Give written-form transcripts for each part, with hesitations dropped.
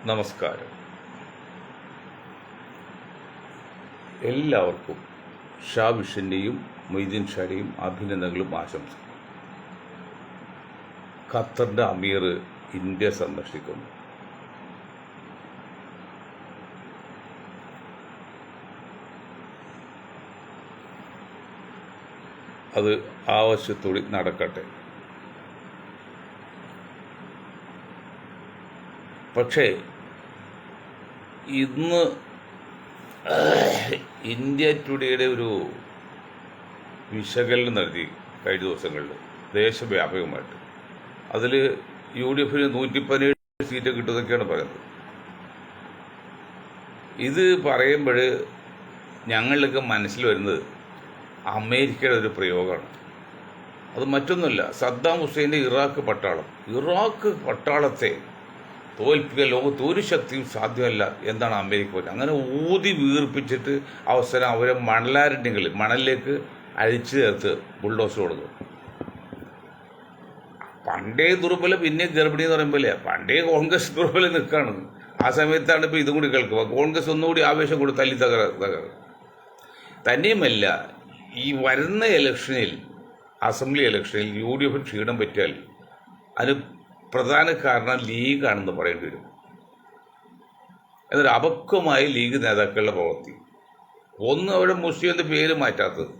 നമസ്കാരം. എല്ലാവർക്കും ഷാ വിഷൻ്റെയും മൊയ്തീൻ ഷായുടെയും അഭിനന്ദനങ്ങളും ആശംസകളും. ഖത്തറിൻ്റെ അമീർ ഇന്ത്യ സന്ദർശിക്കുന്നു. അത് ആവശ്യത്തോടെ നടക്കട്ടെ. പക്ഷേ ഇന്ന് ഇന്ത്യ ടുഡേയുടെ ഒരു വിശകലനം നടത്തി കഴിഞ്ഞ ദിവസങ്ങളിൽ ദേശവ്യാപകമായിട്ട്. അതിൽ UDF 117 സീറ്റ് കിട്ടുമെന്നൊക്കെയാണ് പറയുന്നത്. ഇത് പറയുമ്പോൾ ഞങ്ങളിലൊക്കെ മനസ്സിൽ വരുന്നത് അമേരിക്കയുടെ ഒരു പ്രയോഗമാണ്. അത് മറ്റൊന്നുമല്ല, സദ്ദാം ഹുസൈൻ്റെ ഇറാഖ് പട്ടാളത്തെ തോൽപ്പിക്കാൻ ലോകത്ത് ഒരു ശക്തിയും സാധ്യമല്ല എന്നാണ് അമേരിക്ക പറഞ്ഞത്. അങ്ങനെ ഊതി വീർപ്പിച്ചിട്ട് അവസരം അവരെ മണലിലേക്ക് അഴിച്ചു ചേർത്ത് ബുൾഡോസർ കൊടുക്കും. പണ്ടേ ദുർബലം പിന്നെ ഗർഭിണി എന്ന് പറയുമ്പോലെ പണ്ടേ കോൺഗ്രസ് ദുർബലം നിൽക്കുകയാണ്. ആ സമയത്താണ് ഇപ്പോൾ ഇതും കൂടി കേൾക്കുക. കോൺഗ്രസ് ഒന്നുകൂടി ആവേശം കൂടി തല്ലി തന്നെയുമല്ല, ഈ വരുന്ന അസംബ്ലി ഇലക്ഷനിൽ UDF ക്ഷീണം പറ്റിയാൽ അതിന് പ്രധാന കാരണം ലീഗാണെന്ന് പറയേണ്ടി വരും. എന്നൊരു അപക്വമായി ലീഗ് നേതാക്കളുടെ പ്രവൃത്തി. ഒന്ന്, അവിടെ മുസ്ലിം എന്ന പേര് മാറ്റാത്തത്.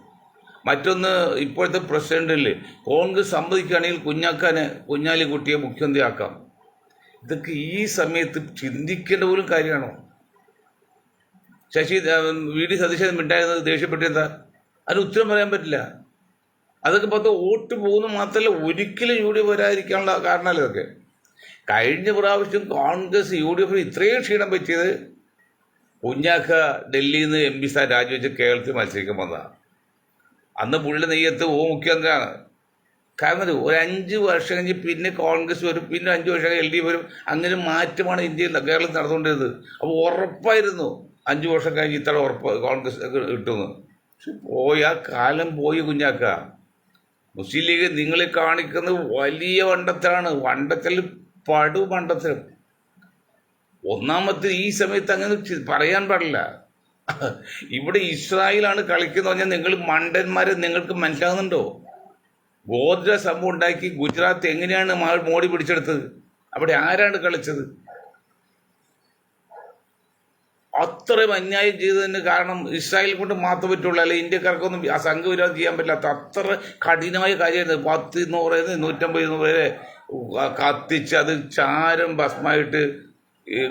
മറ്റൊന്ന്, ഇപ്പോഴത്തെ പ്രസിഡന്റില് കോൺഗ്രസ് സമ്മതിക്കുകയാണെങ്കിൽ കുഞ്ഞാലിക്കുട്ടിയെ മുഖ്യമന്ത്രിയാക്കാം. ഇതൊക്കെ ഈ സമയത്ത് ചിന്തിക്കേണ്ട പോലും കാര്യമാണോ? VD സതീശൻ മിണ്ടായിരുന്നത് ദേഷ്യപ്പെട്ടെന്താ? അതിന് ഉത്തരം പറയാൻ പറ്റില്ല. അതൊക്കെ വോട്ട് പോകുന്നു മാത്രമല്ല, ഒരിക്കലും UDF വരാതിരിക്കാനുള്ള കാരണമല്ല ഇതൊക്കെ. കഴിഞ്ഞ പ്രാവശ്യം കോൺഗ്രസ് UDF ഇത്രയും ക്ഷീണം പറ്റിയത് കുഞ്ഞാക്ക ഡൽഹിയിൽ നിന്ന് MP സ്ഥാനം രാജിവെച്ച് കേരളത്തിൽ മത്സരിക്കാൻ വന്നതാണ്. അന്ന് പുള്ളി നെയ്യത്ത് മുഖ്യമന്ത്രിയാണ്. കാരണം ഒരു 5 വർഷം കഴിഞ്ഞ് പിന്നെ കോൺഗ്രസ് വരും, പിന്നെ 5 വർഷം കഴിഞ്ഞ് LDF വരും. അങ്ങനെ മാറ്റമാണ് കേരളത്തിൽ നടന്നുകൊണ്ടിരുന്നത്. അപ്പോൾ ഉറപ്പായിരുന്നു 5 വർഷം കഴിഞ്ഞ് ഇത്ര ഉറപ്പ് കോൺഗ്രസ് കിട്ടുമെന്ന്. പക്ഷെ കാലം പോയി കുഞ്ഞാക്ക. മുസ്ലിം ലീഗ് നിങ്ങളെ കാണിക്കുന്നത് വലിയ വണ്ടത്തിൽ പണ്ടത്തരം. ഒന്നാമത്തെ ഈ സമയത്ത് അങ്ങനെ പറയാൻ പാടില്ല. ഇവിടെ ഇസ്രായേലാണ് കളിക്കുന്ന പറഞ്ഞാൽ നിങ്ങൾ മണ്ടന്മാരെ നിങ്ങൾക്ക് മനസ്സിലാകുന്നുണ്ടോ? ഗോത്ര സംഭവം ഉണ്ടാക്കി ഗുജറാത്ത് എങ്ങനെയാണ് മോഡി പിടിച്ചെടുത്തത്? അവിടെ ആരാണ് കളിച്ചത്? അത്രയും അന്യായം ചെയ്തതിന് കാരണം ഇസ്രായേൽ കൊണ്ട് മാത്രം പറ്റുള്ളൂ, അല്ലെ ഇന്ത്യക്കാർക്കൊന്നും ആ സംഘവിരോധം ചെയ്യാൻ പറ്റില്ലാത്ത അത്ര കഠിനമായ കാര്യമായിരുന്നു. 10 150 പേരെ കത്തിച്ച് അത് ചാരം ഭസ്മായിട്ട്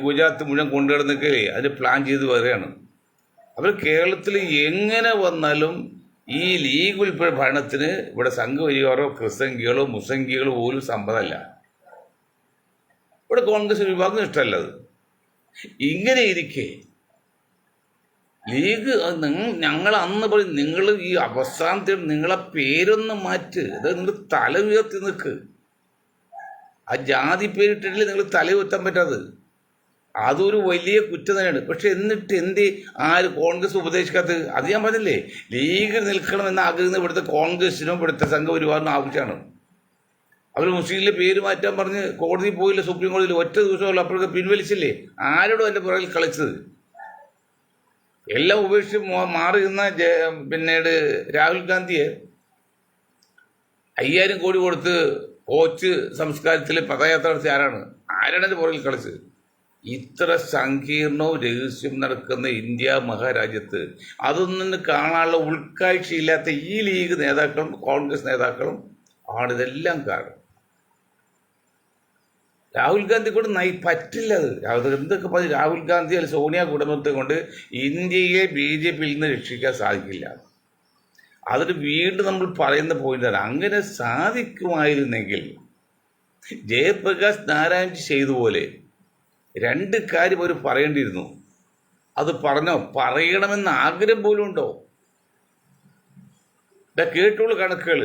ഗുജറാത്ത് മുഴുവൻ കൊണ്ടുകിടന്നൊക്കെ അതിന് പ്ലാൻ ചെയ്ത് വരികയാണ്. അവർ കേരളത്തിൽ എങ്ങനെ വന്നാലും ഈ ലീഗ് ഉൾപ്പെടെ ഭരണത്തിന് ഇവിടെ സംഘപരിവാരോ ക്രിസംഖികളോ മുസംഖികളോ പോലും സമ്മതമല്ല. ഇവിടെ കോൺഗ്രസ് വിഭാഗം ഇഷ്ടമല്ല. അത് ഇങ്ങനെ ഇരിക്കെ ലീഗ് ഞങ്ങൾ അന്ന് പറയും, നിങ്ങൾ ഈ അവസാനത്തിൽ നിങ്ങളെ പേരൊന്ന് മാറ്റ്. അത് നിങ്ങൾ തല ഉയർത്തി നിൽക്ക്. ആ ജാതി പേരിട്ടിട്ടില്ല നിങ്ങൾ തല ഉയർത്താൻ പറ്റാതെ. അതൊരു വലിയ കുറ്റം തന്നെയാണ്. പക്ഷെ എന്നിട്ട് ആര് കോൺഗ്രസ് ഉപദേശിക്കാത്തത്? അത് ഞാൻ പറഞ്ഞില്ലേ, ലീഗ് നിൽക്കണമെന്ന് ആഗ്രഹിക്കുന്ന ഇവിടുത്തെ കോൺഗ്രസിനും ഇവിടുത്തെ സംഘപരിവാറിനും ആവശ്യമാണ്. അവർ മുസ്ലിമിലെ പേര് മാറ്റാൻ പറഞ്ഞ് കോടതി പോയില്ല, സുപ്രീം കോടതിയിൽ ഒറ്റ ദിവസമുള്ള അപ്പോഴൊക്കെ പിൻവലിച്ചില്ലേ? ആരോടും എൻ്റെ പുറകിൽ കളിച്ചത്? എല്ലാം ഉപേക്ഷിച്ച് മാറി നിന്ന പിന്നീട് രാഹുൽ ഗാന്ധിയെ 5000 കോടി കൊടുത്ത് കോച്ച് സംസ്കാരത്തിൽ പദയാത്ര നടത്തിയ ആരാണ് എൻ്റെ പുറകിൽ കളിച്ചത്? ഇത്ര സങ്കീർണവും രഹസ്യം നടക്കുന്ന ഇന്ത്യ മഹാരാജ്യത്ത് അതൊന്നും കാണാനുള്ള ഉൾക്കാഴ്ചയില്ലാത്ത ഈ ലീഗ് നേതാക്കളും കോൺഗ്രസ് നേതാക്കളും ആണ് ഇതെല്ലാം കാരണം. രാഹുൽ ഗാന്ധി കൊണ്ട് പറ്റില്ല. അത് എന്തൊക്കെ പറഞ്ഞ് രാഹുൽ ഗാന്ധി അല്ലെങ്കിൽ സോണിയ കുടുംബത്തെ കൊണ്ട് ഇന്ത്യയെ BJPയിൽ നിന്ന് രക്ഷിക്കാൻ സാധിക്കില്ല. അതിന് വീണ്ടും നമ്മൾ പറയുന്ന പോയിന്റാണ്, അങ്ങനെ സാധിക്കുമായിരുന്നെങ്കിൽ ജയപ്രകാശ് നാരായൺജി ചെയ്തുപോലെ 2 കാര്യം അവർ പറയേണ്ടിയിരുന്നു. അത് പറയണമെന്ന് ആഗ്രഹം പോലും ഉണ്ടോ? കേട്ടുള്ള കണക്കുകൾ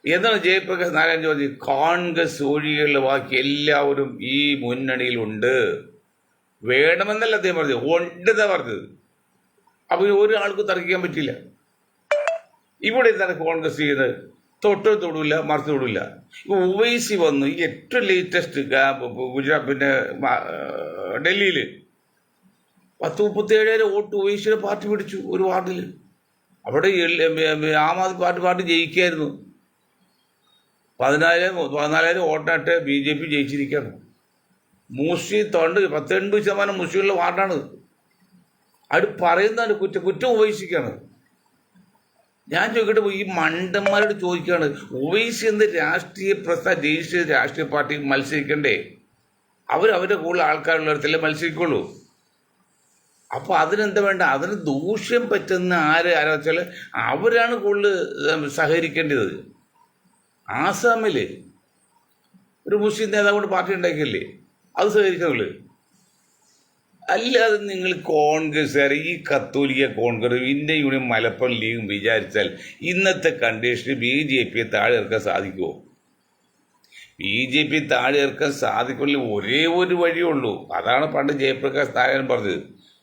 എന്താണ് ജയപ്രകാശ് നാരായൺ ചോദിച്ചത്? കോൺഗ്രസ് ഒഴികെയുള്ള ബാക്കി എല്ലാവരും ഈ മുന്നണിയിലുണ്ട്. വേണമെന്നല്ല അദ്ദേഹം പറഞ്ഞത്, ഉണ്ടെന്നാ പറഞ്ഞത്. അപ്പൊ ഒരാൾക്കും തർക്കിക്കാൻ പറ്റില്ല. ഇവിടെ എന്താണ് കോൺഗ്രസ് ചെയ്യുന്നത്? തൊടില്ല മറിച്ച് തൊടില്ല. ഇപ്പോൾ ഉവൈസി വന്നു ഈ ഏറ്റവും ലേറ്റസ്റ്റ് ഗുജറാത്ത് പിന്നെ ഡൽഹിയിൽ 10-37 വോട്ട് ഉവൈസിയുടെ പാർട്ടി പിടിച്ചു ഒരു വാർഡിൽ. അവിടെ ആം ആദ്മി പാർട്ടി ജയിക്കായിരുന്നു. 14,000 വോട്ടായിട്ട് BJP ജയിച്ചിരിക്കുകയാണ്. മുസ്ലിം 80% മുസ്ലിമുള്ള വാർഡാണ്. അത് പറയുന്നതാണ് കുറ്റം ഉവൈസിക്കാണ്. ഞാൻ ചോദിക്കട്ടെ, ഈ മണ്ടന്മാരോട് ചോദിക്കുകയാണ്, ഉവൈസി എന്ന രാഷ്ട്രീയ ദേശീയ രാഷ്ട്രീയ പാർട്ടി മത്സരിക്കണ്ടേ? അവരുടെ കൂടുതൽ ആൾക്കാരുള്ളിടത്തല്ലേ മത്സരിക്കുള്ളൂ. അപ്പോൾ അതിനെന്താ വേണ്ട? അതിന് ദൂഷ്യം പറ്റുന്ന ആരാ വെച്ചാൽ അവരാണ് കൂടുതൽ സഹകരിക്കേണ്ടത്. ആസാമിൽ ഒരു മുസ്ലിം നേതാവ് കൊണ്ട് പാർട്ടി ഉണ്ടാക്കിയല്ലേ, അത് സഹകരിക്കുന്നുള്ളൂ. അല്ലാതെ നിങ്ങൾ കോൺഗ്രസ്സുകാർ, ഈ കത്തോലിക്ക കോൺഗ്രസ്, ഇന്ത്യൻ യൂണിയൻ മലപ്പുറം ലീഗും വിചാരിച്ചാൽ ഇന്നത്തെ കണ്ടീഷന് BJP താഴെ ഇറക്കാൻ സാധിക്കുമോ? BJP താഴെ ഇറക്കാൻ സാധിക്കില്ല. ഒരേ ഒരു വഴിയുള്ളൂ. അതാണ് പണ്ട് ജയപ്രകാശ് നാരായണൻ പറഞ്ഞത്.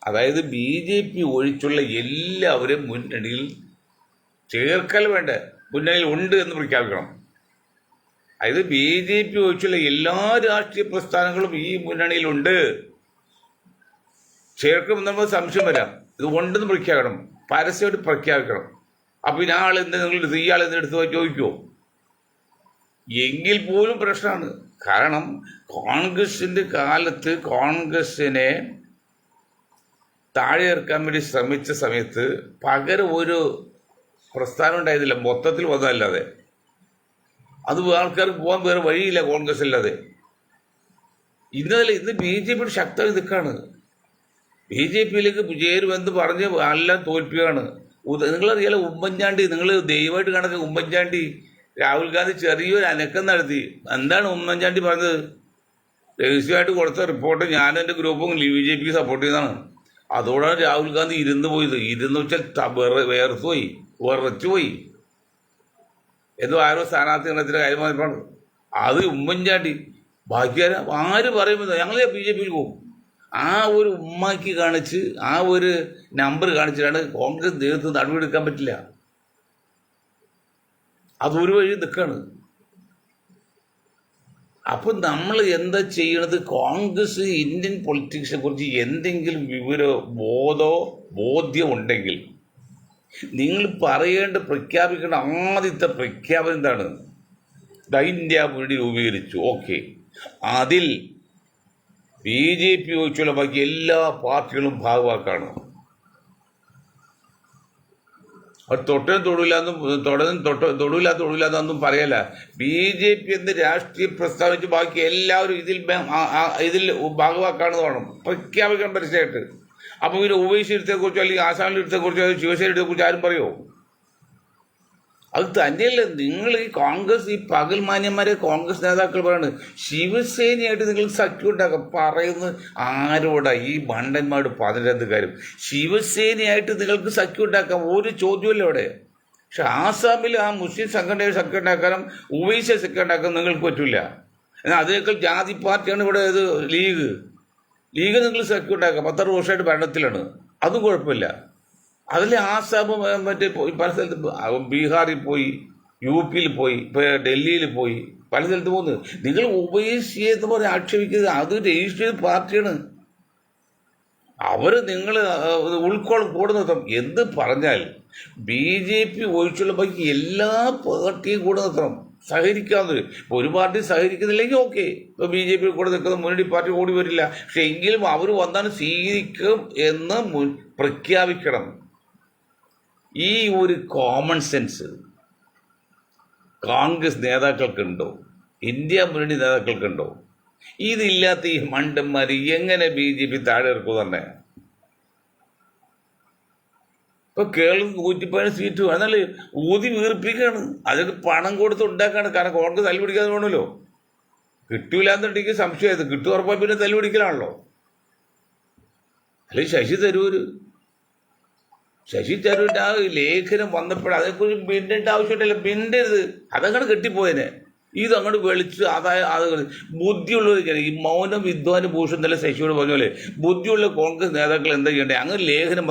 അതായത് BJP ഒഴിച്ചുള്ള എല്ലാവരും മുന്നണിയിൽ ചേർക്കൽ വേണ്ട, മുന്നണിയിൽ ഉണ്ട് എന്ന് പ്രഖ്യാപിക്കണം. അതായത് BJP ഒഴിച്ചുള്ള എല്ലാ രാഷ്ട്രീയ പ്രസ്ഥാനങ്ങളും ഈ മുന്നണിയിലുണ്ട്, ചേർക്കുമെന്ന് നമുക്ക് സംശയം വരാം. ഇത് ഉണ്ടെന്ന് പ്രഖ്യാപിക്കണം, പരസ്യമായിട്ട് പ്രഖ്യാപിക്കണം. അപ്പം പിന്നെ ആളെന്ത് നിങ്ങൾ ഇയാളെന്തെടുത്ത് ചോദിക്കുമോ? എങ്കിൽ പോലും പ്രശ്നമാണ്. കാരണം കോൺഗ്രസിൻ്റെ കാലത്ത് കോൺഗ്രസിനെ താഴെ ഇറക്കാൻ വേണ്ടി ശ്രമിച്ച സമയത്ത് പകരം ഒരു പ്രസ്ഥാനം ഉണ്ടായിരുന്നില്ല, മൊത്തത്തിൽ വന്നതല്ലാതെ. അത് ആൾക്കാർക്ക് പോകാൻ വേറെ വഴിയില്ല കോൺഗ്രസ് അല്ലാതെ. ഇന്ന് BJP ശക്തമായി നിൽക്കുകയാണ്. BJPയിലേക്ക് ചേരുമെന്ന് പറഞ്ഞ് എല്ലാം തോൽപ്പിക്കുകയാണ്. നിങ്ങളറിയാലോ, ഉമ്മൻചാണ്ടി, നിങ്ങൾ ദൈവമായിട്ട് കണക്ക് ഉമ്മൻചാണ്ടി രാഹുൽ ഗാന്ധി ചെറിയൊരു അനക്കം നടത്തി. എന്താണ് ഉമ്മൻചാണ്ടി പറഞ്ഞത്? രഹസ്യമായിട്ട് കൊടുത്ത റിപ്പോർട്ട് ഞാൻ എൻ്റെ ഗ്രൂപ്പും BJPക്ക് സപ്പോർട്ട് ചെയ്യുന്നതാണ്. അതോടാണ് രാഹുൽ ഗാന്ധി ഇരുന്ന് പോയത്. വെച്ചാൽ വിറച്ചു പോയി. എന്തോ ആരോ സ്ഥാനാർത്ഥി ഗണത്തിൻ്റെ കാര്യം പറഞ്ഞപ്പോഴാണ്. അത് ഉമ്മൻചാണ്ടി. ബാക്കി ആര് പറയുമ്പോൾ ഞങ്ങൾ BJPയിൽ പോകും. ആ ഒരു ഉമ്മാക്കി കാണിച്ച്, ആ ഒരു നമ്പർ കാണിച്ചിട്ടാണ് കോൺഗ്രസ് നേതൃത്വം നടപടിയെടുക്കാൻ പറ്റില്ല. അതൊരു വഴി നിൽക്കുകയാണ്. അപ്പം നമ്മൾ എന്താ ചെയ്യണത്? കോൺഗ്രസ് ഇന്ത്യൻ പൊളിറ്റിക്സിനെ കുറിച്ച് എന്തെങ്കിലും ബോധ്യം ഉണ്ടെങ്കിൽ നിങ്ങൾ പ്രഖ്യാപിക്കേണ്ട ആദ്യത്തെ പ്രഖ്യാപനം എന്താണ്? ഇന്ത്യ മുന്നണി രൂപീകരിച്ചു, ഓക്കെ. അതിൽ BJP ഒഴിച്ചുള്ള ബാക്കി എല്ലാ പാർട്ടികളും ഭാഗവാക്കാണ്. അത് തൊടില്ലാത്തൊന്നും പറയല. BJP എന്ന് രാഷ്ട്രീയം പ്രസ്താവിച്ച് ബാക്കി എല്ലാവരും ഇതിൽ ഭാഗവാക്കാണെന്ന് വേണം പ്രഖ്യാപിക്കാൻ പരസ്യമായിട്ട്. അപ്പോൾ പിന്നെ ഉവൈസിയെടുത്തെക്കുറിച്ചോ അല്ലെങ്കിൽ ആസാമിൻ്റെ എടുത്തെക്കുറിച്ചോ ശിവസേനയുടെ കുറിച്ച് ആരും പറയുമോ? അത് തന്നെയല്ല, നിങ്ങൾ ഈ കോൺഗ്രസ്, ഈ പകൽമാന്യന്മാരെ കോൺഗ്രസ് നേതാക്കൾ പറയുന്നത് ശിവസേനയായിട്ട് നിങ്ങൾ സഖ്യം ഉണ്ടാക്കാം. പറയുന്നത് ആരോടാ? ഈ മണ്ടന്മാരോട് പറഞ്ഞിട്ട് കാര്യം. ശിവസേനയായിട്ട് നിങ്ങൾക്ക് സഖ്യം ഉണ്ടാക്കാം, ഒരു ചോദ്യമല്ല അവിടെ. പക്ഷെ ആസാമിൽ ആ മുസ്ലിം സംഘടനയുടെ സഖ്യം ഉണ്ടാക്കാനും ഉവൈസിയെ സഖ്യം ഉണ്ടാക്കാനും നിങ്ങൾക്ക് പറ്റില്ല. എന്നാൽ അതിനേക്കാൾ ജാതി പാർട്ടിയാണ് ഇവിടെ ലീഗ് നിങ്ങൾ സഖ്യം ഉണ്ടാക്കാം. 10 വർഷമായിട്ട് ഭരണത്തിലാണ്, അതും കുഴപ്പമില്ല. അതിൽ ആസാം പല സ്ഥലത്ത്, ബീഹാറിൽ പോയി, UPയിൽ പോയി, ഇപ്പോൾ ഡൽഹിയിൽ പോയി, പല സ്ഥലത്ത് പോകുന്നത്. നിങ്ങൾ ഉവൈസിയെ എന്ന് പറഞ്ഞ് ആക്ഷേപിക്കുന്നത്, അത് രജിസ്റ്റേഡ് പാർട്ടിയാണ്. അവർ നിങ്ങൾ കൂടെ നിർത്തണം. എന്ത് പറഞ്ഞാൽ BJP ഒഴിച്ചുള്ള ബാക്കി എല്ലാ പാർട്ടിയും കൂടെ നിർത്തണം, സഹകരിക്കാവുന്നത്. ഇപ്പോൾ ഒരു പാർട്ടി സഹകരിക്കുന്നില്ലെങ്കിൽ ഓക്കെ, ഇപ്പോൾ BJP കൂടെ നിൽക്കുന്ന മുന്നണി പാർട്ടി ഓടി വരില്ല. പക്ഷെ എങ്കിലും അവർ വന്നാൽ സ്വീകരിക്കും എന്ന് പ്രഖ്യാപിക്കണം. ഈ ഒരു കോമൺ സെൻസ് കോൺഗ്രസ് നേതാക്കൾക്കുണ്ടോ? ഇന്ത്യ മുന്നണി നേതാക്കൾക്കുണ്ടോ? ഇതില്ലാത്ത ഈ മണ്ടന്മാർ എങ്ങനെ BJP താഴെ ഇറക്കും തന്നെ? ഇപ്പോൾ കേരളത്തിൽ 117 സീറ്റ് എന്നാൽ ഊതി വീർപ്പിക്കുകയാണ്. അതൊക്കെ പണം കൊടുത്ത് ഉണ്ടാക്കുകയാണ്. കാരണം കോൺഗ്രസ് തല്ലു പിടിക്കാതെ വേണമല്ലോ. കിട്ടൂലെന്നുണ്ടെങ്കിൽ സംശയമായത്, കിട്ടും ഉറപ്പായി പിന്നെ തല്ലു പിടിക്കലാണല്ലോ. അല്ലെങ്കിൽ ശശി തരൂരിൻ്റെ ആ ലേഖനം വന്നപ്പോൾ അതേക്കുറിച്ച് ബിൻഡേണ്ട ആവശ്യമില്ല. ബിൻഡരുത്, അതങ്ങോട്ട് കെട്ടിപ്പോയനെ. ഇതങ്ങോട്ട് വെളിച്ച് അത് ബുദ്ധിയുള്ളവർ, ഈ മൗനം വിദ്വാന് ഭൂഷൺ തന്നെ ശശിയോട് പറഞ്ഞ പോലെ ബുദ്ധിയുള്ള കോൺഗ്രസ് നേതാക്കൾ എന്താ ചെയ്യണ്ടേ? അങ്ങനെ ലേഖനം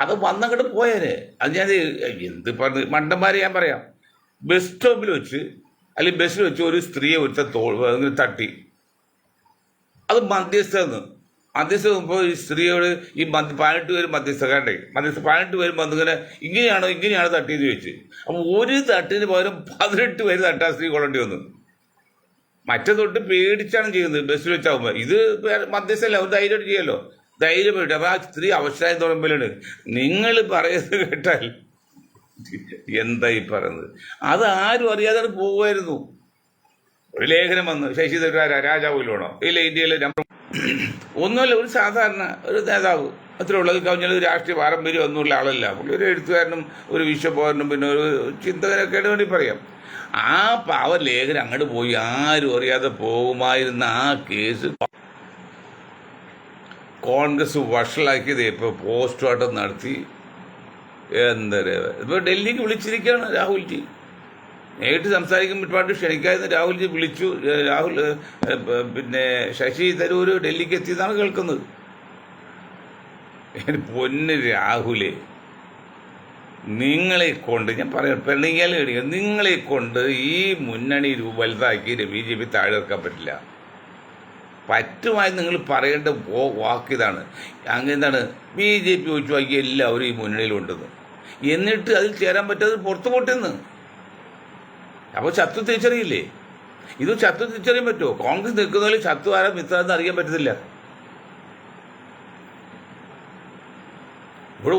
അത് വന്നങ്ങോട്ട് പോയേനെ. അത് ഞാൻ എന്ത് പറഞ്ഞ് മണ്ടന്മാരെ ഞാൻ പറയാം. ബസ് സ്റ്റോപ്പിൽ വെച്ച് അല്ലെങ്കിൽ ബസ്സിൽ വെച്ച് ഒരു സ്ത്രീയെ ഒരുത്ത തട്ടി. അത് മധ്യസ്ഥ ഇപ്പോൾ ഈ സ്ത്രീയോട് ഈ 18 പേര് മധ്യസ്ഥ 18 പേരും വന്നിങ്ങനെ ഇങ്ങനെയാണോ തട്ടിയെന്ന് ചോദിച്ച്. അപ്പോൾ ഒരു തട്ടിന് പകരം 18 പേര് തട്ടാ സ്ത്രീ കൊള്ളേണ്ടി വന്നു. മറ്റേ തൊട്ട് പേടിച്ചാണ് ചെയ്യുന്നത് ബസ്സിൽ വെച്ചാകുമ്പോൾ. ഇത് മധ്യസ്ഥല്ല, ഒരു ധൈര്യമായിട്ട് ചെയ്യല്ലോ, ധൈര്യമായിട്ട്. അപ്പോൾ ആ സ്ത്രീ അവസരം തുടങ്ങുമ്പോഴാണ് നിങ്ങൾ പറയുന്നത് കേട്ടാൽ എന്തായി പറയുന്നത്. അത് ആരും അറിയാതെ പോകുമായിരുന്നു. ഒരു ലേഖനം വന്നു, ശശി തരൂർ രാജാവിലാണോ ഇല്ല ഇന്ത്യയിലെ ഒന്നുമല്ല, ഒരു സാധാരണ ഒരു നേതാവ് അത്രേ ഉള്ളത്. കവിഞ്ഞാൽ രാഷ്ട്രീയ പാരമ്പര്യം ഒന്നുമുള്ള ആളല്ല. പുള്ളി ഒരു എഴുത്തുകാരനും ഒരു വിശ്വബോധനും പിന്നെ ഒരു ചിന്തകനൊക്കെ വേണ്ടി പറയാം. ആ പാവ ലേഖനം അങ്ങോട്ട് പോയി ആരും അറിയാതെ പോകുമായിരുന്ന ആ കേസ് കോൺഗ്രസ് വഷളാക്കിയത് ഇപ്പോൾ പോസ്റ്റ്മോർട്ടം നടത്തി. എന്താ പറയുക, ഇപ്പോൾ ഡൽഹിക്ക് വിളിച്ചിരിക്കുകയാണ് രാഹുൽജി. നേരിട്ട് സംസാരിക്കാൻ പറ്റുപാട് ക്ഷണിക്കാതെ രാഹുൽജി വിളിച്ചു. പിന്നെ ശശി തരൂർ ഡൽഹിക്ക് എത്തിയതാണ് കേൾക്കുന്നത്. പൊന്ന് രാഹുലെ, നിങ്ങളെ കൊണ്ട് ഞാൻ പറയാം, പെണ്ണിങ്ങാലും കഴിയും, നിങ്ങളെ കൊണ്ട് ഈ മുന്നണി വലുതാക്കി BJP താഴെ വെക്കാൻ പറ്റില്ല. പറ്റുമായി നിങ്ങൾ പറയേണ്ട വാക്കിതാണ്. എന്താണ് BJP ഒഴിച്ചു വാക്കി എല്ലാവരും ഈ മുന്നണിയിലുണ്ടെന്ന്, എന്നിട്ട് അതിൽ ചേരാൻ പറ്റാതെ പുറത്തു പോട്ടെന്ന്. അപ്പോൾ ശത്രു തിരിച്ചറിയില്ലേ? ഇത് ശത്രു തിരിച്ചറിയാൻ പറ്റുമോ? കോൺഗ്രസ് നിൽക്കുന്നതിൽ ശത്രു ആരാ മിത്രമെന്ന് അറിയാൻ പറ്റത്തില്ല. ഇവിടെ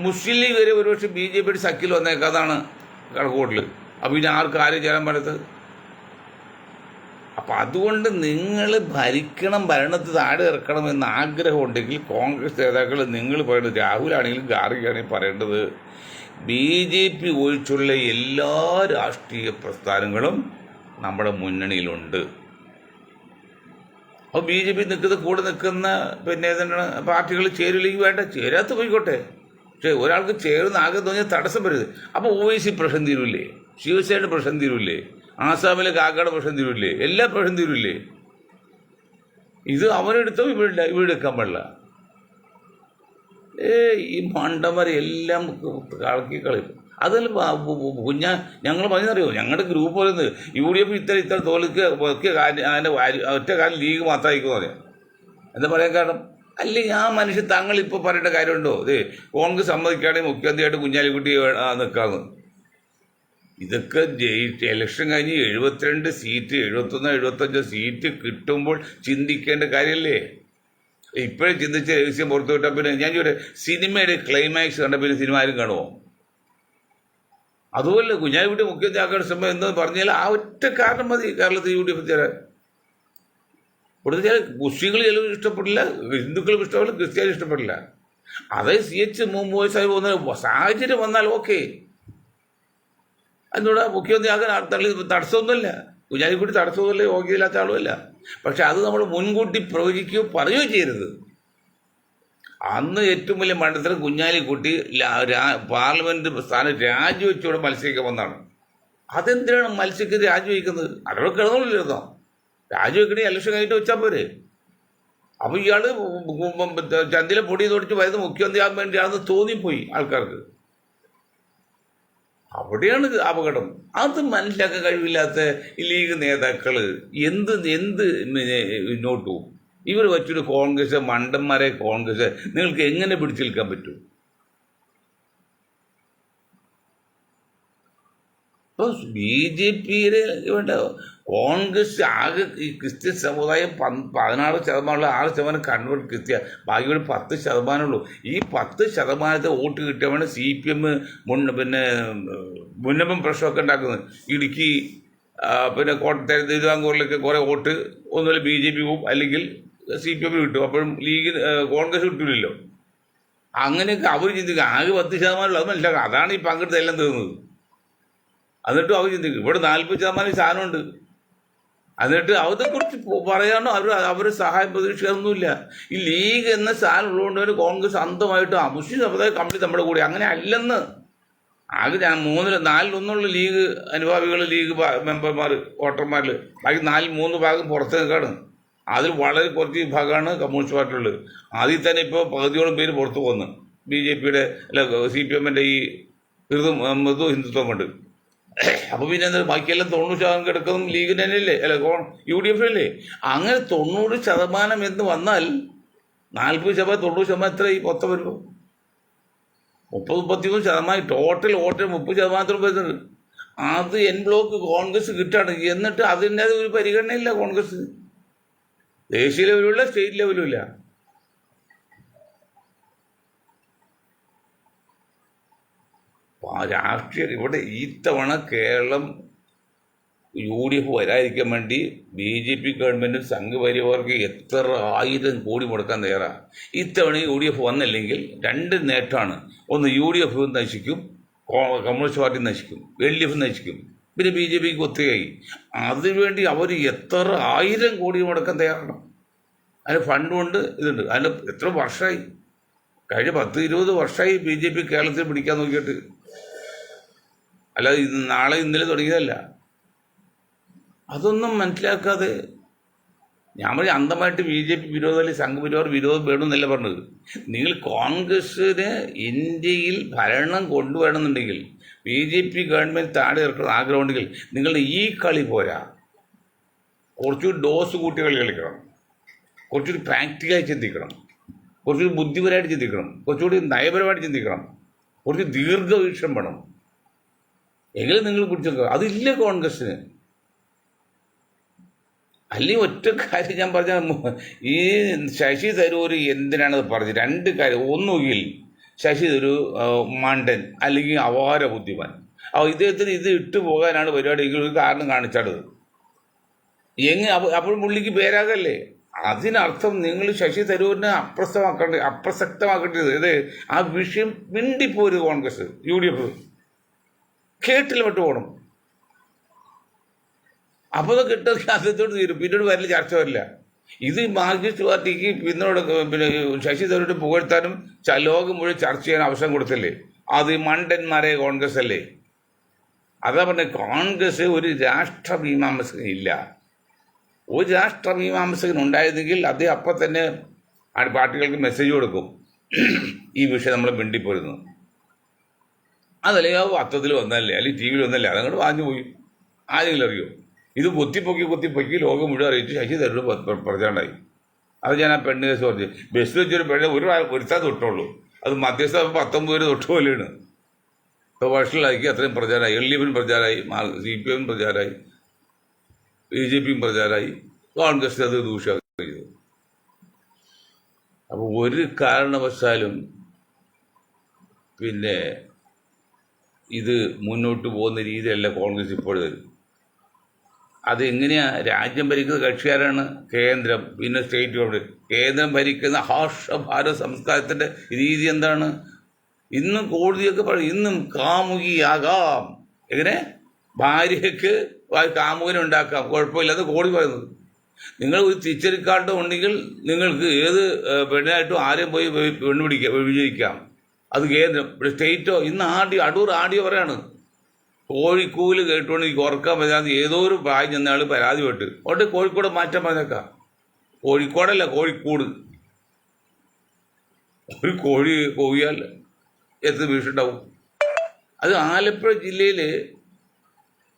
മുസ്ലിം ലീഗ് വരെ ഒരുപക്ഷെ BJP സഖ്യയിൽ വന്നേക്കാതാണ് കണക്കൂട്ടൽ. അപ്പോൾ ഇനി ആരും ചേരാൻ പറ്റത്തത്? അപ്പം അതുകൊണ്ട് നിങ്ങൾ ഭരണത്തിൽ താഴെ ഇറക്കണമെന്ന് ആഗ്രഹമുണ്ടെങ്കിൽ കോൺഗ്രസ് നേതാക്കൾ നിങ്ങൾ പറയുന്നത്, രാഹുലാണെങ്കിലും ഗാർഗിയാണെങ്കിലും പറയേണ്ടത് BJP ഒഴിച്ചുള്ള എല്ലാ രാഷ്ട്രീയ പ്രസ്ഥാനങ്ങളും നമ്മുടെ മുന്നണിയിലുണ്ട്. അപ്പോൾ BJP കൂടെ നിൽക്കുന്ന പിന്നെ ഏതാണ് പാർട്ടികൾ ചേരില്ലെങ്കിൽ വേണ്ട, ചേരാത്ത പോയിക്കോട്ടെ. പക്ഷേ ഒരാൾക്ക് ചേർന്ന് ആകെ തോന്നിയാൽ തടസ്സം വരരുത്. അപ്പോൾ OIC പ്രശ്നം തീരൂല്ലേ? ശിവസേനയുടെ പ്രശ്നം തീരൂല്ലേ? ആസാമിലെ കാക്കയുടെ പ്രശ്നം തീരൂല്ലേ? എല്ലാ പ്രശ്നം തീരൂല്ലേ? ഇത് അവരെടുത്തോ ഇവിടെ എടുക്കാൻ പാടില്ല. ഈ മണ്ടന്മാരെ എല്ലാം കളയും. അതല്ല ഞങ്ങൾ പറഞ്ഞറിയോ, ഞങ്ങളുടെ ഗ്രൂപ്പ് പറയുന്നത് UDF ഇത്ര തോൽക്ക് അതിൻ്റെ ഒറ്റ കാലം ലീഗ് മാത്രമായിരിക്കും പറയാം. എന്താ പറയാൻ കാരണം? അല്ലെങ്കിൽ ആ മനുഷ്യൻ തങ്ങളിപ്പോൾ പറയേണ്ട കാര്യമുണ്ടോ? കോൺഗ്രസ് സമ്മതിക്കുകയാണെങ്കിൽ മുഖ്യമന്ത്രിയായിട്ട് കുഞ്ഞാലിക്കുട്ടി നിൽക്കാമെന്ന്. ഇതൊക്കെ ഇലക്ഷൻ കഴിഞ്ഞ് 72 സീറ്റ് 71-75 സീറ്റ് കിട്ടുമ്പോൾ ചിന്തിക്കേണ്ട കാര്യമല്ലേ? ഇപ്പോഴും ചിന്തിച്ച് രഹസ്യം പുറത്തു വിട്ടാൽ പിന്നെ ഞാൻ ചോദിച്ചത്, സിനിമയുടെ ക്ലൈമാക്സ് കണ്ട പിന്നെ സിനിമ ആരും കാണുമോ? അതുപോലെ കുഞ്ഞാലിക്കുട്ടി മുഖ്യമന്ത്രിയാക്കാൻ ശ്രമം എന്ന് പറഞ്ഞാൽ ആ ഒറ്റ കാരണം മതി കേരളത്തിൽ UDF ചേരാൻ. ഇവിടുത്തെ ചില മുസ്ലിങ്ങൾ ചിലവും ഇഷ്ടപ്പെടില്ല, ഹിന്ദുക്കളും ഇഷ്ടപ്പെടില്ല, ക്രിസ്ത്യാനും ഇഷ്ടപ്പെടില്ല. അതേ CH വയസ്സായി പോകുന്ന സാഹചര്യം വന്നാൽ ഓക്കെ. അതിനോട് മുഖ്യമന്ത്രിയാകാൻ തടസ്സമൊന്നുമില്ല. കുഞ്ഞാലിക്കുട്ടി തടസ്സമൊന്നുമില്ല, യോഗ്യയില്ലാത്ത ആളുമല്ല. പക്ഷെ അത് നമ്മൾ മുൻകൂട്ടി പ്രവചിക്കുകയോ പറയുകയോ ചെയ്യരുത്. അന്ന് ഏറ്റവും വലിയ മണ്ഡലത്തിൽ കുഞ്ഞാലിക്കുട്ടി പാർലമെന്റ് സ്ഥാനം രാജിവെച്ചോടെ മത്സരിക്കാൻ വന്നതാണ്. അതെന്തിനാണ് മത്സരിക്കുന്നത് രാജിവെക്കുന്നത്? അതോടെ കിടന്നുകൊണ്ടിരുന്നോ? രാജിവെക്കണേ ഇലക്ഷൻ കഴിഞ്ഞിട്ട് വെച്ചാൽ പോരെ. അപ്പോൾ ഇയാൾ ചന്തിലെ പൊടി തൊടിച്ച് വരുന്ന മുഖ്യമന്ത്രിയാകാൻ വേണ്ടിയാണെന്ന് തോന്നിപ്പോയി ആൾക്കാർക്ക്. അവിടെയാണ് അപകടം. അത് മനസ്സിലാക്കാൻ കഴിവില്ലാത്ത ലീഗ് നേതാക്കൾ എന്ത് മുന്നോട്ട് പോകും? ഇവർ വച്ചൊരു കോൺഗ്രസ് മണ്ടന്മാരെ കോൺഗ്രസ് നിങ്ങൾക്ക് എങ്ങനെ പിടിച്ചു നിൽക്കാൻ പറ്റും? ഇപ്പോൾ BJPയുടെ വേണ്ട കോൺഗ്രസ് ആകെ ഈ ക്രിസ്ത്യൻ സമുദായം 16% 6% കൺവേർട്ട് ക്രിസ്ത്യൻ, ബാക്കിയുടെ 10% ഈ 10% വോട്ട് കിട്ടിയവണ് CPM പിന്നെ മുന്നപ്പം പ്രശ്നമൊക്കെ ഉണ്ടാക്കുന്നത്. ഇടുക്കി പിന്നെ തിരുവിതാംകൂറിലൊക്കെ കുറേ വോട്ട് ഒന്നുമില്ല BJP പോവും, അല്ലെങ്കിൽ CPM കിട്ടും. അപ്പോഴും കോൺഗ്രസ് കിട്ടില്ലല്ലോ. അങ്ങനെയൊക്കെ അവർ ചിന്തിക്കുക. ആകെ 10% അത് മനസ്സിലാക്കാം. അതാണ് ഈ പങ്കെടുത്തെല്ലാം തീർന്നത്. എന്നിട്ടും അവർ ചിന്തിക്കും ഇവിടെ 40% സാധനമുണ്ട്. എന്നിട്ട് അതേക്കുറിച്ച് പറയാനോ അവർ സഹായം പ്രതീക്ഷിക്കാനൊന്നുമില്ല. ഈ ലീഗ് എന്ന സാധനം ഉള്ളതുകൊണ്ട് കോൺഗ്രസ് അന്തമായിട്ട് മുസ്ലിം സമുദായം കംപ്ലീറ്റ് നമ്മുടെ കൂടെ. അങ്ങനെ അല്ലെന്ന്. ആകെ 4-1 ലീഗ് അനുഭാവികൾ, ലീഗ് മെമ്പർമാർ, വോട്ടർമാരിൽ ബാക്കി 3 ഭാഗം പുറത്ത് നിൽക്കാണ്. അതിൽ വളരെ കുറച്ച് വിഭാഗമാണ് കമ്മ്യൂണിസ്റ്റ് പാർട്ടിയുള്ളത്. അതിൽ തന്നെ ഇപ്പോൾ പകുതിയോളം പേര് പുറത്തു പോകുന്നു. BJPയുടെ അല്ല CPMൻ്റെ ഈ മൃദു ഹിന്ദുത്വം കൊണ്ട്. അപ്പോൾ പിന്നെ എന്താ ബാക്കിയെല്ലാം 90% കിടക്കുന്നതും ലീഗിന് തന്നെയല്ലേ, അല്ല UDF അല്ലേ? അങ്ങനെ 90% എന്ന് വന്നാൽ 40%, 90% എത്രയായി മൊത്തം വരുമ്പോൾ? 30-33% ടോട്ടൽ വോട്ട് 30% വരുന്നുണ്ട്. അത് എൻ ബ്ലോക്ക് കോൺഗ്രസ് കിട്ടാണ്. എന്നിട്ട് അതിൻ്റെ ഒരു പരിഗണനയില്ല കോൺഗ്രസ്. ദേശീയ ലെവലുമില്ല, സ്റ്റേറ്റ് ലെവലും ഇല്ല. രാഷ്ട്രീയ ഇവിടെ ഈ തവണ കേരളം UDF വരാതിരിക്കാൻ വേണ്ടി BJP ഗവൺമെൻറ്റും സംഘപരിവാർക്ക് എത്ര 1000 കോടി മുടക്കാൻ തയ്യാറാണ്. ഇത്തവണ UDF വന്നില്ലെങ്കിൽ 2 നേട്ടമാണ്. ഒന്ന്, UDF നശിക്കും, കമ്മ്യൂണിസ്റ്റ് പാർട്ടി നശിക്കും, LDF നശിക്കും, പിന്നെ BJPക്ക് ഒത്തുകയായി. അതിനുവേണ്ടി അവർ എത്ര 1000 കോടി മുടക്കാൻ തയ്യാറാണ്. അതിന് ഫണ്ടുണ്ട്, ഇതുണ്ട്. അതിന് എത്ര വർഷമായി? കഴിഞ്ഞ 10-20 വർഷമായി BJP കേരളത്തിൽ പിടിക്കാൻ നോക്കിയിട്ട്. അല്ലാതെ നാളെ ഇന്നലെ തുടങ്ങിയതല്ല. അതൊന്നും മനസ്സിലാക്കാതെ ഞാൻ പറഞ്ഞ അന്ധമായിട്ട് BJP വിരോധം അല്ലെങ്കിൽ സംഘപരിവാർ വിരോധം വേണമെന്നല്ല പറഞ്ഞത്. നിങ്ങൾ കോൺഗ്രസ്സിന് ഇന്ത്യയിൽ ഭരണം കൊണ്ടുവരണമെന്നുണ്ടെങ്കിൽ, BJP ഗവൺമെൻറ് താഴെ ഇറക്കണം ആഗ്രഹമുണ്ടെങ്കിൽ നിങ്ങളുടെ ഈ കളി പോരാ. കുറച്ചുകൂടി ഡോസ് കൂട്ടി കളി കളിക്കണം, കുറച്ചുകൂടി പ്രാക്ടിക്കലായി ചിന്തിക്കണം, കുറച്ചുകൂടി ബുദ്ധിപരമായിട്ട് ചിന്തിക്കണം, കുറച്ചുകൂടി നയപരമായിട്ട് ചിന്തിക്കണം, കുറച്ച് ദീർഘവീക്ഷണം വേണം. എങ്കിലും നിങ്ങൾ പിടിച്ചേക്കുക. അതില്ല കോൺഗ്രസ്സിന്. അല്ലെങ്കിൽ ഒറ്റ കാര്യം ഞാൻ പറഞ്ഞ, ഈ ശശി തരൂർ എന്തിനാണത് പറഞ്ഞത്? 2 കാര്യം. ഒന്നുകിൽ ശശി തരൂർ മണ്ടൻ അല്ലെങ്കിൽ അപാര ബുദ്ധിമാൻ. ഇദ്ദേഹത്തിന് ഇത് ഇട്ടു പോകാനാണ് പരിപാടി. ഒരു കാരണം കാണിച്ചാടത് അപ്പോഴും പുള്ളിക്ക് പേരാകല്ലേ. അതിനർത്ഥം നിങ്ങൾ ശശി തരൂരിനെ അപ്രസക്തമാക്കേണ്ടത്. ഇത് ആ വിഷയം മിണ്ടിപ്പോരുത് കോൺഗ്രസ്, UDF കേട്ടിൽ വിട്ടു പോകണം. അപ്പോൾ അത് കിട്ടുന്ന അദ്ദേഹത്തോട് തീരും. പിന്നീട് വരില്ല, ചർച്ച വരില്ല. ഇത് മാർക്സിസ്റ്റ് പാർട്ടിക്ക് പിന്നെ ശശി തരൂരിനെ പുകഴ്ത്താനും ലോകം മുഴുവൻ ചർച്ച ചെയ്യാൻ അവസരം കൊടുത്തില്ലേ? അത് മണ്ടന്മാരെ കോൺഗ്രസ് അല്ലേ? അതാ പറഞ്ഞ കോൺഗ്രസ് ഒരു രാഷ്ട്രമീമാംസകൻ ഇല്ല. ഒരു രാഷ്ട്രമീമാംസകൻ ഉണ്ടായിരുന്നെങ്കിൽ അത് അപ്പം തന്നെ പാർട്ടികൾക്ക് മെസ്സേജ് കൊടുക്കും, ഈ വിഷയം നമ്മൾ മിണ്ടിപ്പോരുന്നു. അതല്ലേ ആ പത്രത്തിൽ വന്നല്ലേ, അല്ലെങ്കിൽ TV വന്നല്ലേ, അതങ്ങോട്ട് വാങ്ങി പോയി. ആരെങ്കിലും അറിയോ? ഇത് പൊത്തിപ്പൊക്കി ലോകം മുഴുവൻ അറിയിച്ച് ശശി തരൂർ പ്രചാരണമായി. അത് ഞാൻ ആ പെണ്ണ് കേസ് പറഞ്ഞു. ബസ്സിൽ വെച്ചൊരു പെണ്ണ് ഒരുത്താൻ തൊട്ടുള്ളൂ. അത് മധ്യസ്ഥ 19 പേര് തൊട്ട് പോലെയാണ്. വർഷങ്ങളാക്കി അത്രയും പ്രചാരമായി. LDF പ്രചാരമായി, CPM പ്രചാരമായി, BJP പ്രചാരമായി, കോൺഗ്രസ് അത് ദൂഷ്യം ചെയ്തു. അപ്പോൾ ഒരു കാരണവശാലും പിന്നെ ഇത് മുന്നോട്ട് പോകുന്ന രീതിയല്ല കോൺഗ്രസ് ഇപ്പോഴും. അതെങ്ങനെയാണ്? രാജ്യം ഭരിക്കുന്ന കക്ഷിക്കാരാണ് കേന്ദ്രം, പിന്നെ സ്റ്റേറ്റ് ഗവൺമെൻറ്. കേന്ദ്രം ഭരിക്കുന്ന ഹാർഷ ഭാരത സംസ്കാരത്തിൻ്റെ രീതി എന്താണ്? ഇന്നും കോടതിയൊക്കെ പറയും, ഇന്നും കാമുകിയാകാം. എങ്ങനെ? ഭാര്യയ്ക്ക് കാമുകനെ ഉണ്ടാക്കാം, കുഴപ്പമില്ലാതെ കോടതി പറയുന്നത്. നിങ്ങൾ ഒരു തിരിച്ചറിക്കാർഡ് ഉണ്ടെങ്കിൽ നിങ്ങൾക്ക് ഏത് പെണ്ണായിട്ടും ആരെയും പോയി പെണ്ണ് വിജയിക്കാം. അത് കേന്ദ്രം. ഇവിടെ സ്റ്റേറ്റോ ഇന്ന് അടൂർ ആഡിയോ പറയാണ്, കോഴിക്കൂല് കേട്ടുകൊണ്ട് എനിക്ക് ഉറക്കാൻ പറ്റാതെ ഏതോ ഒരു പ്രായം ചെന്ന ആൾ പരാതി പെട്ട് അവിടെ കോഴിക്കോട് മാറ്റാൻ പറഞ്ഞേക്കാം. കോഴിക്കോടല്ല, കോഴിക്കോട്. ഒരു കോഴി പോയാൽ എത്ര വീഴ്ചയുണ്ടാവും? അത് ആലപ്പുഴ ജില്ലയിൽ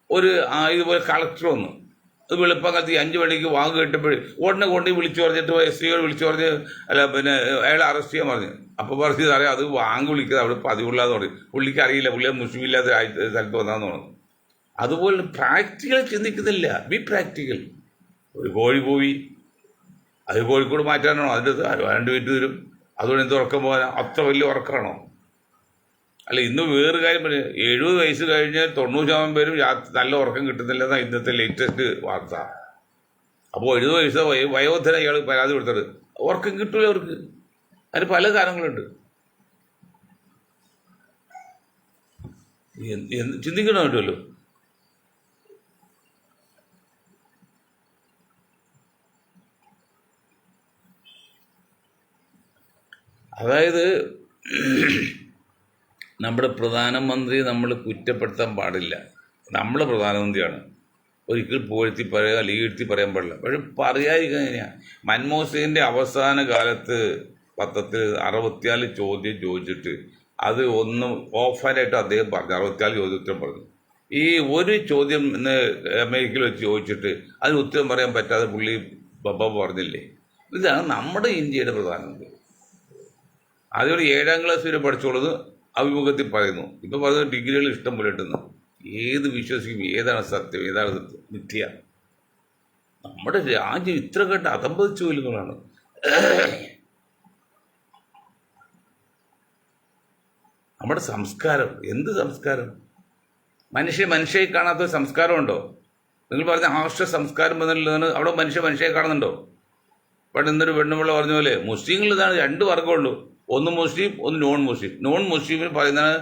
ഒരു ഇതുപോലെ കളക്ടർ വന്നു. അത് വെളുപ്പകാലത്ത് 5 മണിക്ക് വാങ്ങ് കേട്ടപ്പോൾ ഉടനെ കൊണ്ട് വിളിച്ചു പറഞ്ഞിട്ട് SI വിളിച്ചു പറഞ്ഞ് പിന്നെ അയാളെ അറസ്റ്റ് ചെയ്യാൻ പറഞ്ഞു. അപ്പോൾ പറഞ്ഞത് അറിയാം, അത് വാങ്ങ് വിളിക്കുന്നത് അവിടെ പതിവുള്ളതെന്ന് പറഞ്ഞു. പുള്ളിക്ക് അറിയില്ല, പുള്ളിയെ മുസ്ലിം ഇല്ലാത്ത സ്ഥലത്ത് വന്നതെന്ന് പറഞ്ഞു. അതുപോലെ പ്രാക്ടിക്കൽ ചിന്തിക്കുന്നില്ല. B practical. ഒരു കോഴി പോയി, അത് കോഴിക്കോട് മാറ്റാനാണോ? അതിൻ്റെ 2 മിനിറ്റ് തരും, അതുകൊണ്ട് എന്ത് ഉറക്കം പോകാൻ? അത്ര വലിയ ഉറക്കമാണോ? അല്ല, ഇന്ന് വേറെ കാര്യം പറഞ്ഞു, 70 വയസ്സ് കഴിഞ്ഞാൽ 90% പേരും നല്ല ഉറക്കം കിട്ടുന്നില്ലെന്നാണ് ഇന്നത്തെ ലേറ്റസ്റ്റ് വാർത്ത. അപ്പോൾ 70 വയസ്സ് വയോധന ഇയാൾ പരാതി കൊടുത്തത്, ഉറക്കം കിട്ടൂല അവർക്ക്. അതിന് പല കാരണങ്ങളുണ്ട്. ചിന്തിക്കണം പറ്റുമല്ലോ. അതായത് നമ്മുടെ പ്രധാനമന്ത്രി നമ്മൾ കുറ്റപ്പെടുത്താൻ പാടില്ല. നമ്മളെ പ്രധാനമന്ത്രിയാണ്. ഒരിക്കൽ പുകഴ്ത്തി പറയുക അല്ലെങ്കിൽ ഇരുത്തി പറയാൻ പാടില്ല. പക്ഷെ പറയാതിരിക്കുക എങ്ങനെയാണ്? മൻമോഹൻ സിംഗിൻ്റെ അവസാന കാലത്ത് പത്രത്തിൽ 64 ചോദ്യം ചോദിച്ചിട്ട് അത് ഒന്നും ഓഫാനായിട്ട് അദ്ദേഹം പറഞ്ഞു. 64 ചോദ്യോത്തരം പറഞ്ഞു. ഈ ഒരു ചോദ്യം ഇന്ന് അമേരിക്കയിൽ വെച്ച് ചോദിച്ചിട്ട് അതിന് ഉത്തരം പറയാൻ പറ്റാതെ പുള്ളി ബബ്ബ പറഞ്ഞില്ലേ. ഇതാണ് നമ്മുടെ ഇന്ത്യയുടെ പ്രധാനമന്ത്രി. ആദ്യം 7ാം ക്ലാസ് വരെ പഠിച്ചോളത് അഭിമുഖത്തിൽ പറയുന്നു. ഇപ്പം പറയുന്നത് ഡിഗ്രികൾ ഇഷ്ടം പോലെ കിട്ടുന്നു. ഏത് വിശ്വസിക്കും? ഏതാണ് സത്യം, ഏതാണ് മിഥ്യ? നമ്മുടെ രാജ്യം ഇത്ര കണ്ട് അധംപതിച്ച കൊല്ലുകളാണ്. നമ്മുടെ സംസ്കാരം എന്ത് സംസ്കാരം? മനുഷ്യയെ കാണാത്ത സംസ്കാരമുണ്ടോ? നിങ്ങൾ പറഞ്ഞ ആർഷ സംസ്കാരം എന്നുള്ളതാണ്. അവിടെ മനുഷ്യയെ കാണുന്നുണ്ടോ? പണ്ട് ഇന്നൊരു പെണ്ണുമുള്ള പറഞ്ഞ പോലെ മുസ്ലിങ്ങൾ ഇതാണ് 2 വർഗ്ഗമുള്ളൂ. ഒന്ന് മുസ്ലിം, ഒന്ന് നോൺ മുസ്ലിം. നോൺ മുസ്ലിമിന് പറയുന്നത്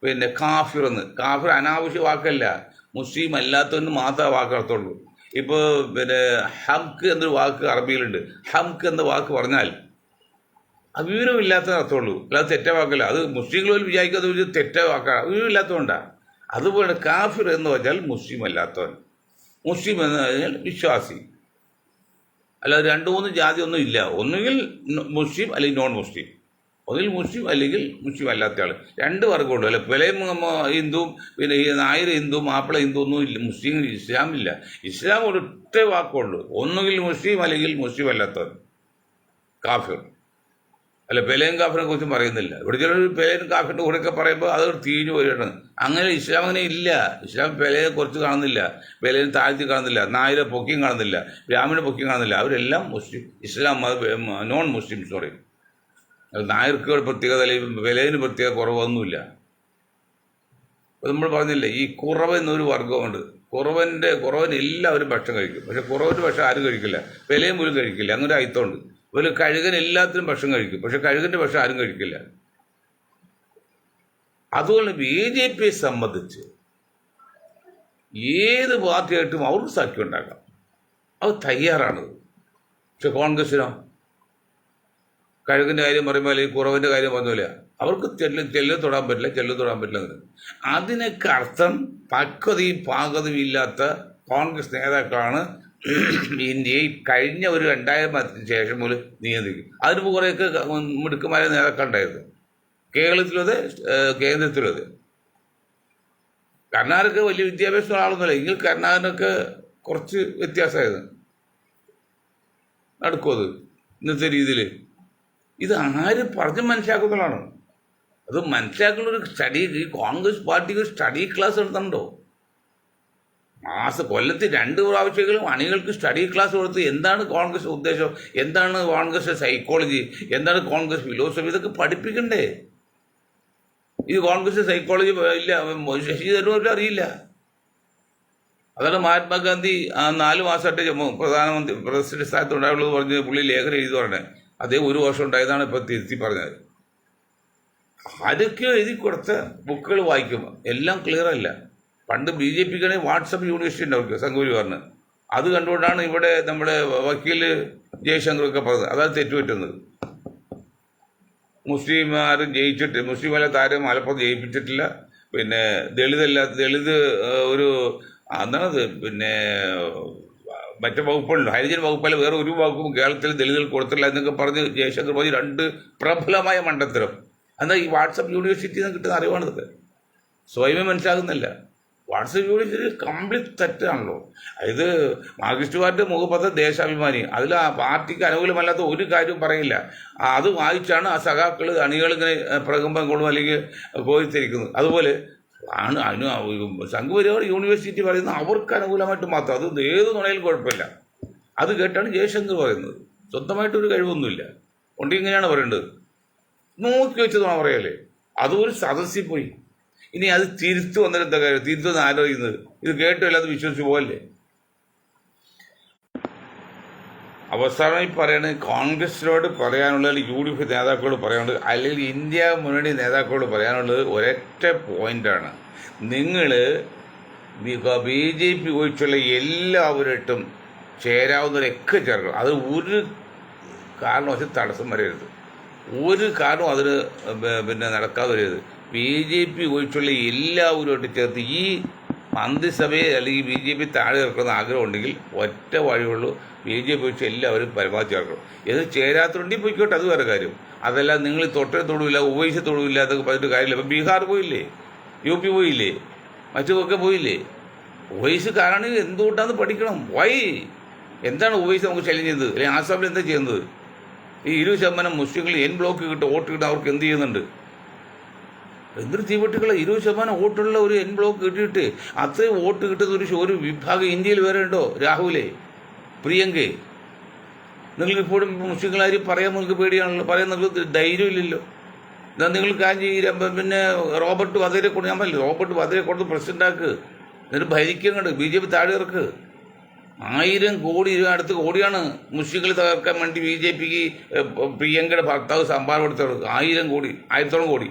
പിന്നെ കാഫിർ എന്ന്. കാഫിർ അനാവശ്യ വാക്കല്ല, മുസ്ലിം അല്ലാത്തവന് മാത്രമേ വാക്കർത്തുള്ളൂ. ഇപ്പോൾ പിന്നെ ഹംക്ക് എന്നൊരു വാക്ക് അറബിയിലുണ്ട്. ഹംക്ക് എന്ന വാക്ക് പറഞ്ഞാൽ വിവരമില്ലാത്ത അർത്ഥമുള്ളൂ, അല്ലാതെ തെറ്റ വാക്കല്ല. അത് മുസ്ലിങ്ങൾ പോലും വിചാരിക്കാത്ത ഒരു തെറ്റ വാക്കാണ്, വിവരമില്ലാത്തതുകൊണ്ടാണ്. അതുപോലെ കാഫിർ എന്ന് പറഞ്ഞാൽ മുസ്ലിം അല്ലാത്തവൻ, മുസ്ലിം എന്ന് പറഞ്ഞാൽ വിശ്വാസി. അല്ലാതെ 2-3 ജാതി ഒന്നും ഇല്ല. ഒന്നുകിൽ മുസ്ലിം അല്ലെങ്കിൽ നോൺ മുസ്ലിം, ഒന്നിൽ മുസ്ലിം അല്ലെങ്കിൽ മുസ്ലിം അല്ലാത്ത ആൾ. 2 വർഗ്ഗമുണ്ട്. അല്ല പിളയും ഹിന്ദുവും പിന്നെ ഈ നായർ ഹിന്ദു, മാപ്പിള ഹിന്ദു ഒന്നും ഇല്ല. മുസ്ലിം ഇസ്ലാമില്ല. ഇസ്ലാം ഒരൊറ്റ വാക്കുള്ളൂ, ഒന്നുകിൽ മുസ്ലിം അല്ലെങ്കിൽ മുസ്ലിം അല്ലാത്തവൻ കാഫിർ. അല്ല പെലയും കാഫിനെ കുറിച്ചും പറയുന്നില്ല. ഇവിടെ ചിലർ പെലയും കാഫിൻ്റെ കൂടെയൊക്കെ പറയുമ്പോൾ അത് തീഞ്ഞു വരികയാണ്. അങ്ങനെ ഇസ്ലാം അങ്ങനെ ഇല്ല. ഇസ്ലാം പെലയെ കുറച്ച് കാണുന്നില്ല, പെലയെ താഴ്ത്തി കാണുന്നില്ല, നായരെ പൊക്കിയും കാണുന്നില്ല, ബ്രാഹ്മണ പൊക്കിയും കാണുന്നില്ല. അവരെല്ലാം മുസ്ലിം, ഇസ്ലാം നോൺ മുസ്ലിം. സോറി, നായർക്ക് പ്രത്യേകത അല്ലെങ്കിൽ പെലയിന് പ്രത്യേക കുറവൊന്നുമില്ല. അപ്പോൾ നമ്മൾ പറഞ്ഞില്ലേ, ഈ കുറവ് എന്നൊരു വർഗ്ഗമുണ്ട്. കുറവൻ എല്ലാവരും ഭക്ഷണം കഴിക്കും. പക്ഷെ കുറവൻ്റെ ഭക്ഷണം ആരും കഴിക്കില്ല, പെലയും പോലും കഴിക്കില്ല. അങ്ങനെ ഒരു അയിത്തമുണ്ട്. അതുപോലെ കഴുകൻ എല്ലാത്തിനും ഭക്ഷണം കഴിക്കും, പക്ഷെ കഴുകൻ്റെ ഭക്ഷണം ആരും കഴിക്കില്ല. അതുപോലെ BJPയെ സംബന്ധിച്ച് ഏത് പാർട്ടിയായിട്ടും അവർക്ക് സഖ്യം ഉണ്ടാക്കാം, അവർ തയ്യാറാണത്. പക്ഷെ കോൺഗ്രസിനോ കഴുകിൻ്റെ കാര്യം പറയുമ്പോൾ അല്ലെങ്കിൽ കുറവിൻ്റെ കാര്യം പറഞ്ഞില്ല, അവർക്ക് ചെല്ലു തൊടാൻ പറ്റില്ല. അതിനൊക്കെ അർത്ഥം പക്വതയും പാകതയും ഇല്ലാത്ത കോൺഗ്രസ് നേതാക്കളാണ് ഇന്ത്യയിൽ കഴിഞ്ഞ ഒരു 2000 ശേഷം പോലും നിയന്ത്രിക്കും. അതിന് കുറേയൊക്കെ മിടുക്കന്മാരെ നേതാക്കളുണ്ടായിരുന്നു, കേരളത്തിലും അതെ, കേന്ദ്രത്തിലും അതെ. കർണാടക വലിയ വിദ്യാഭ്യാസമുള്ള ആളൊന്നുമല്ല, എങ്കിൽ കർണാടകനൊക്കെ കുറച്ച് വ്യത്യാസമായിരുന്നു. നടക്കും അത് ഇന്നത്തെ രീതിയിൽ. ഇത് ആര് പറഞ്ഞ് മനസ്സിലാക്കുന്നതാണ്? അത് മനസ്സിലാക്കുന്ന ഒരു സ്റ്റഡി, ഈ കോൺഗ്രസ് പാർട്ടിക്ക് സ്റ്റഡി ക്ലാസ് എടുത്തുണ്ടോ? കൊല്ലത്തിൽ 2 പ്രാവശ്യങ്ങളും അണികൾക്ക് സ്റ്റഡി ക്ലാസ് കൊടുത്ത് എന്താണ് കോൺഗ്രസ് ഉദ്ദേശം, എന്താണ് കോൺഗ്രസ് സൈക്കോളജി, എന്താണ് കോൺഗ്രസ് ഫിലോസഫി, ഇതൊക്കെ പഠിപ്പിക്കണ്ടേ? ഇത് കോൺഗ്രസ് സൈക്കോളജി ഇല്ല, ശശി തരൂരിലും അറിയില്ല. അതാണ് മഹാത്മാഗാന്ധി 4 മാസമായിട്ട് പ്രസിഡന്റ് സ്ഥാനത്ത് ഉണ്ടായുള്ളത് പറഞ്ഞ് പുള്ളി ലേഖനം എഴുതി പറഞ്ഞത്. അതേ 1 വർഷം ഉണ്ടായതാണ് ഇപ്പം തിരുത്തി പറഞ്ഞത്. ആരൊക്കെയോ എഴുതി കൊടുത്ത ബുക്കുകൾ വായിക്കുമ്പോൾ എല്ലാം ക്ലിയർ അല്ല. പണ്ട് BJPക്കാണെങ്കിൽ വാട്സപ്പ് യൂണിവേഴ്സിറ്റി ഉണ്ട് അവർക്ക്, സംഘപരിവാറിന്. അത് കണ്ടുകൊണ്ടാണ് ഇവിടെ നമ്മുടെ വക്കീൽ ജയശങ്കറൊക്കെ പറഞ്ഞത്. അതാണ് തെറ്റുപറ്റുന്നത്. മുസ്ലിമാരും ജയിച്ചിട്ട്, മുസ്ലിമല്ല താരം മലപ്പുറം ജയിപ്പിച്ചിട്ടില്ല. പിന്നെ ദളിത് ഒരു എന്താണത്, പിന്നെ മറ്റേ വകുപ്പുണ്ടല്ലോ, ഹരിജൻ വകുപ്പല്ല, വേറെ ഒരു വകുപ്പും കേരളത്തിൽ ദളിതുകൾ കൊടുത്തില്ല എന്നൊക്കെ പറഞ്ഞ് ജയശങ്കർ പറഞ്ഞ് 2 പ്രബലമായ മണ്ടത്തരം. എന്നാൽ ഈ വാട്സപ്പ് യൂണിവേഴ്സിറ്റിയിൽ നിന്ന് കിട്ടുന്ന അറിവാണിതൊക്കെ, സ്വയമേ മനസ്സിലാകുന്നില്ല. വാട്സപ്പ് യൂണിവേഴ്സിറ്റി കംപ്ലീറ്റ് തെറ്റാണല്ലോ. ഇത് മാർക്സിസ്റ്റ് പാർട്ടി മുഖപത്ര ദേശാഭിമാനി, അതിൽ ആ പാർട്ടിക്ക് അനുകൂലമല്ലാത്ത ഒരു കാര്യവും പറയില്ല. അത് വായിച്ചാണ് ആ സഖാക്കൾ അണികളിങ്ങനെ പ്രകമ്പം കൊള്ളും അല്ലെങ്കിൽ കോരിത്തിരിക്കുന്നത്. അതുപോലെ ആണ് സംഘപരിവാർ യൂണിവേഴ്സിറ്റി പറയുന്നത് അവർക്ക് അനുകൂലമായിട്ട് മാത്രം. അത് ഏത് നുണയിലും കുഴപ്പമില്ല. അത് കേട്ടാണ് ജയശങ്കർ പറയുന്നത്. സ്വന്തമായിട്ടൊരു കഴിവൊന്നുമില്ല, കൊണ്ട് ഇങ്ങനെയാണ് പറയേണ്ടത്. നോക്കി വെച്ച് നുണ പറയല്ലേ. അതൊരു സദസ്സിൽ പോയി ഇനി അത് തിരുത്തു വന്നിട്ട് കാര്യം, തിരുത്തുമെന്ന് ആലോചിക്കുന്നത്. ഇത് കേട്ടില്ല, അത് വിശ്വസിച്ച് പോകല്ലേ. അവസാനമായി പറയുന്നത് കോൺഗ്രസിനോട് പറയാനുള്ളത്, UDF നേതാക്കളോട് പറയാനുള്ളത്, അല്ലെങ്കിൽ ഇന്ത്യ മുന്നണി നേതാക്കളോട് പറയാനുള്ളത് ഒരൊറ്റ പോയിന്റാണ്. നിങ്ങൾ BJP ഒഴിച്ചുള്ള എല്ലാവരായിട്ടും ചേരാവുന്നവരൊക്കെ ചേർക്കണം. അത് ഒരു കാരണവശാലും തടസ്സം വരരുത്, ഒരു കാരണവും അതിന് പിന്നെ നടക്കാതെ വരരുത്. BJP ഒഴിച്ചുള്ള എല്ലാവരുമായിട്ട് ചേർത്ത് ഈ മന്ത്രിസഭയെ അല്ലെങ്കിൽ BJP താഴെ ഇറക്കുന്ന ആഗ്രഹം ഉണ്ടെങ്കിൽ ഒറ്റ വഴിയുള്ളൂ, BJP ഒഴിച്ച് എല്ലാവരും പരമാവധി ചേർക്കണം. ഇത് ചേരാത്തുണ്ടെങ്കിൽ പോയിക്കോട്ടെ, അത് വേറെ കാര്യം. അതല്ല നിങ്ങൾ തൊട്ടേ തൊടുവില്ല, ഉപയോഗിച്ച് തൊടുവില്ല എന്നൊക്കെ പറഞ്ഞിട്ട് കാര്യമില്ല. ഇപ്പം ബീഹാർ പോയില്ലേ, UP പോയില്ലേ, മറ്റുമൊക്കെ പോയില്ലേ. ഒവൈസ് കാരണം എന്തുകൊണ്ടാന്ന് പഠിക്കണം. വൈ എന്താണ് ഒവൈസ് നമുക്ക് ശല്യം ചെയ്തത്? അല്ലെങ്കിൽ ആസാമിൽ എന്താ ചെയ്യുന്നത്? ഈ 20% മുസ്ലിങ്ങൾ ബ്ലോക്ക് കിട്ടും വോട്ട് കിട്ടും, അവർക്ക് എന്ത് ചെയ്യുന്നുണ്ട്? എന്തൊരു തീവട്ടികളെ 20% വോട്ടുള്ള ഒരു ബ്ലോക്ക് കിട്ടിയിട്ട് അത്രയും വോട്ട് കിട്ടുന്ന ഒരു വിഭാഗം ഇന്ത്യയിൽ വേറെ ഉണ്ടോ? രാഹുലേ, പ്രിയങ്കേ, നിങ്ങൾ ഇപ്പോഴും മുസ്ലിങ്ങളാരും പറയാൻ നിങ്ങൾക്ക് പേടിയാണല്ലോ, പറയാൻ നിങ്ങൾക്ക് ധൈര്യമില്ലല്ലോ. എന്നാൽ നിങ്ങൾ കാര്യം പിന്നെ റോബർട്ട് വധേരെ കൊണ്ട്, ഞാൻ പറഞ്ഞില്ല, റോബർട്ട് വധേരെ കൊണ്ട് പ്രസിഡൻ്റാക്ക്, എന്നിട്ട് ഭരിക്കങ്ങട് BJP താഴെ ഇറക്ക്. 1000 കോടി രൂപ അടുത്ത് കോടിയാണ് മുസ്ലിങ്ങൾ തകർക്കാൻ വേണ്ടി BJPക്ക് പ്രിയങ്കയുടെ ഭർത്താവ് സംഭാവന കൊടുത്തത്. 1000 കോടി, 1000 കോടി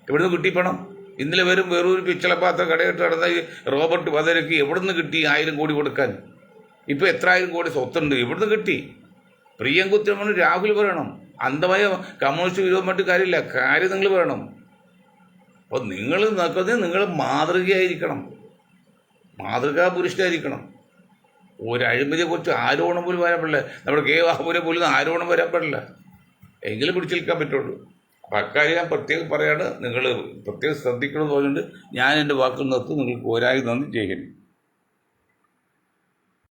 എവിടുന്ന് കിട്ടി പണം? ഇന്നലെ വേറൊരു പിച്ചളപ്പാത്ര കടയിട്ട് നടന്ന റോബർട്ട് വധേരയ്ക്ക് എവിടുന്ന് കിട്ടി 1000 കോടി കൊടുക്കാൻ? ഇപ്പോൾ എത്ര 1000 കോടി സ്വത്തുണ്ട്, എവിടുന്ന് കിട്ടി? പ്രിയങ്ക ഉത്തരമാണ് രാഹുൽ പറയണം. അന്ധമായ കമ്മ്യൂണിസ്റ്റ് വിരോധമായിട്ട് കാര്യമില്ല, കാര്യം നിങ്ങൾ പറയണം. അപ്പോൾ നിങ്ങൾ നോക്കുന്നത് നിങ്ങൾ മാതൃകയായിരിക്കണം, മാതൃകാ പുരുഷനായിരിക്കണം. ഒരു അഴിമതിയെക്കുറിച്ച് ആരോപണം പോലും വരാൻ പാടില്ല. നമ്മുടെ ബാബുവിനെ പോലും ആരോപണം വരാൻ പാടില്ല, എങ്കിലും പിടിച്ചെടുക്കാൻ പറ്റുള്ളൂ. അപ്പം അക്കാര്യം ഞാൻ പ്രത്യേകം പറയാണ്, നിങ്ങൾ പ്രത്യേകം ശ്രദ്ധിക്കണമെന്ന് പറഞ്ഞുകൊണ്ട് ഞാൻ എൻ്റെ വാക്കുകൾ നിർത്തി. നിങ്ങൾക്ക് ഒരായി നന്ദി ചെയ്യുന്നു.